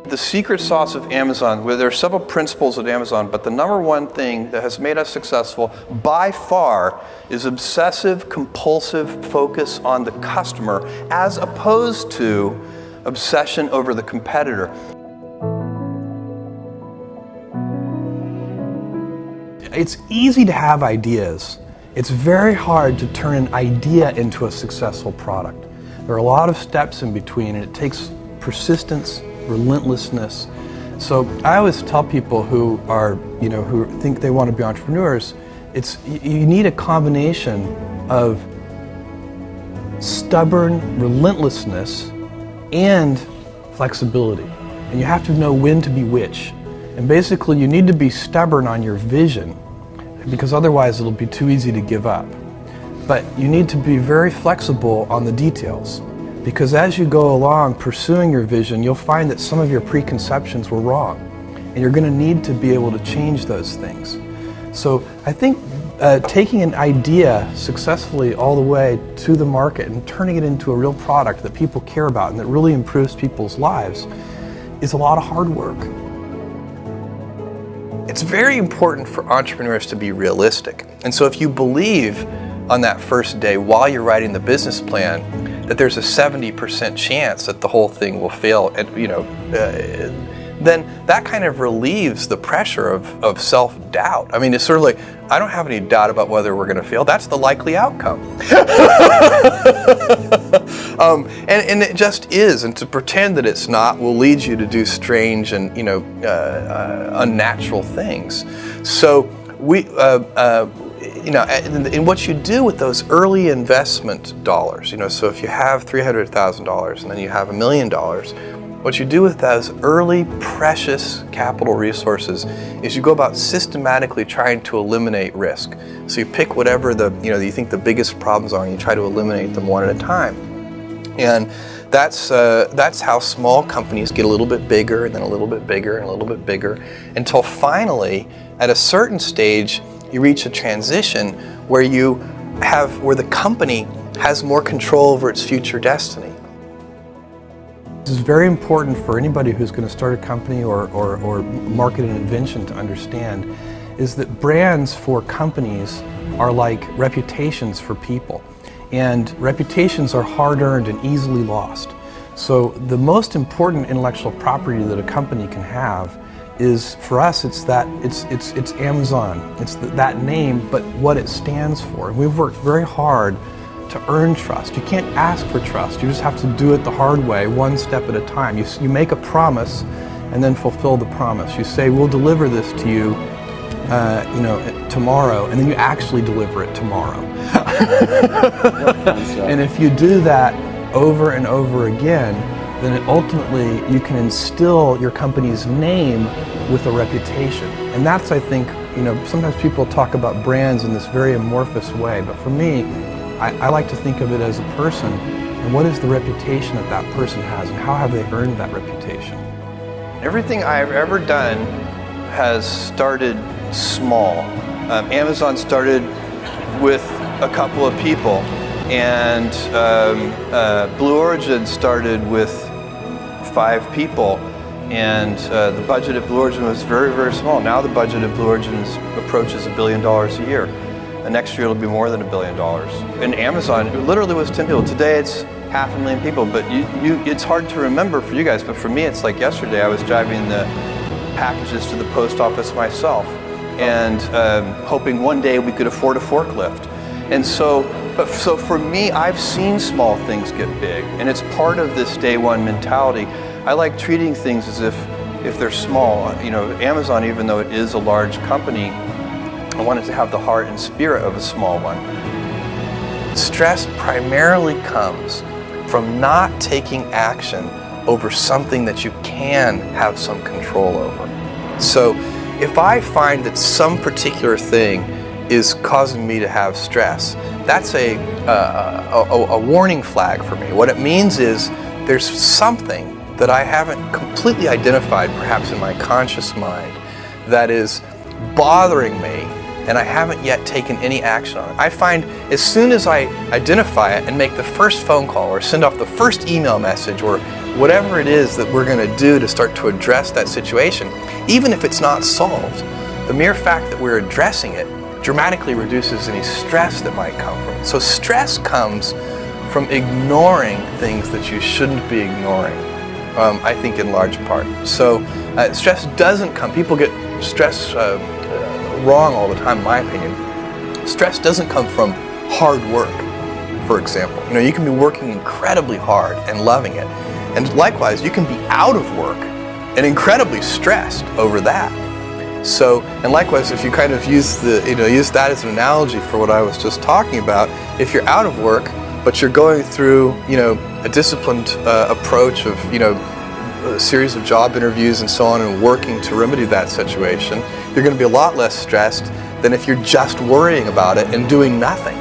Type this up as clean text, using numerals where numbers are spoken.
The secret sauce of Amazon, where there are several principles at Amazon, but the number one thing that has made us successful by far is obsessive, compulsive focus on the customer as opposed to obsession over the competitor. It's easy to have ideas. It's very hard to turn an idea into a successful product. There are a lot of steps in between, and it takes persistence, relentlessness. So I always tell people who are, who think they want to be entrepreneurs, you need a combination of stubborn relentlessness and flexibility. And you have to know when to be which. And basically you need to be stubborn on your vision, because otherwise it'll be too easy to give up. But you need to be very flexible on the details, because as you go along pursuing your vision, you'll find that some of your preconceptions were wrong, and you're going to need to be able to change those things. So I think taking an idea successfully all the way to the market and turning it into a real product that people care about and that really improves people's lives is a lot of hard work. It's very important for entrepreneurs to be realistic. And so if you believe on that first day while you're writing the business plan that there's a 70% chance that the whole thing will fail, and then that kind of relieves the pressure of self-doubt. I mean, it's sort of like, I don't have any doubt about whether we're going to fail. That's the likely outcome. And it just is. And to pretend that it's not will lead you to do strange and unnatural things. So and what you do with those early investment dollars, so if you have $300,000 and then you have $1 million, what you do with those early precious capital resources is you go about systematically trying to eliminate risk. So you pick whatever you think the biggest problems are, and you try to eliminate them one at a time. And that's how small companies get a little bit bigger, and then a little bit bigger, and a little bit bigger, until finally, at a certain stage, you reach a transition where the company has more control over its future destiny. This is very important for anybody who's going to start a company or market an invention to understand, is that brands for companies are like reputations for people. And reputations are hard-earned and easily lost. So the most important intellectual property that a company can have is, for us, it's Amazon. It's that name, but what it stands for. And we've worked very hard to earn trust. You can't ask for trust. You just have to do it the hard way, one step at a time. You make a promise and then fulfill the promise. You say, we'll deliver this to you, tomorrow, and then you actually deliver it tomorrow. And if you do that over and over again, then ultimately you can instill your company's name with a reputation. And that's, I think, sometimes people talk about brands in this very amorphous way, but for me, I like to think of it as a person, and what is the reputation that that person has, and how have they earned that reputation? Everything I've ever done has started small. Amazon started with a couple of people, and Blue Origin started with 5 people, and the budget at Blue Origin was very, very small. Now the budget at Blue Origin approaches $1 billion a year. And next year it'll be more than $1 billion. And Amazon, it literally was 10 people. Today it's 500,000 people, but it's hard to remember for you guys, but for me it's like yesterday I was driving the packages to the post office myself, and hoping one day we could afford a forklift. And so for me, I've seen small things get big, and it's part of this day one mentality. I like treating things as if they're small. Amazon, even though it is a large company, I want it to have the heart and spirit of a small one. Stress primarily comes from not taking action over something that you can have some control over. So if I find that some particular thing is causing me to have stress, that's a warning flag for me. What it means is there's something that I haven't completely identified, perhaps in my conscious mind, that is bothering me and I haven't yet taken any action on it. I find as soon as I identify it and make the first phone call or send off the first email message or whatever it is that we're going to do to start to address that situation, even if it's not solved, the mere fact that we're addressing it dramatically reduces any stress that might come from it. So stress comes from ignoring things that you shouldn't be ignoring, I think in large part. So stress doesn't come, people get stress wrong all the time in my opinion. Stress doesn't come from hard work, for example. You can be working incredibly hard and loving it. And likewise, you can be out of work and incredibly stressed over that. So, and likewise, if you kind of use that as an analogy for what I was just talking about, if you're out of work, but you're going through, a disciplined approach of, a series of job interviews and so on and working to remedy that situation, you're going to be a lot less stressed than if you're just worrying about it and doing nothing.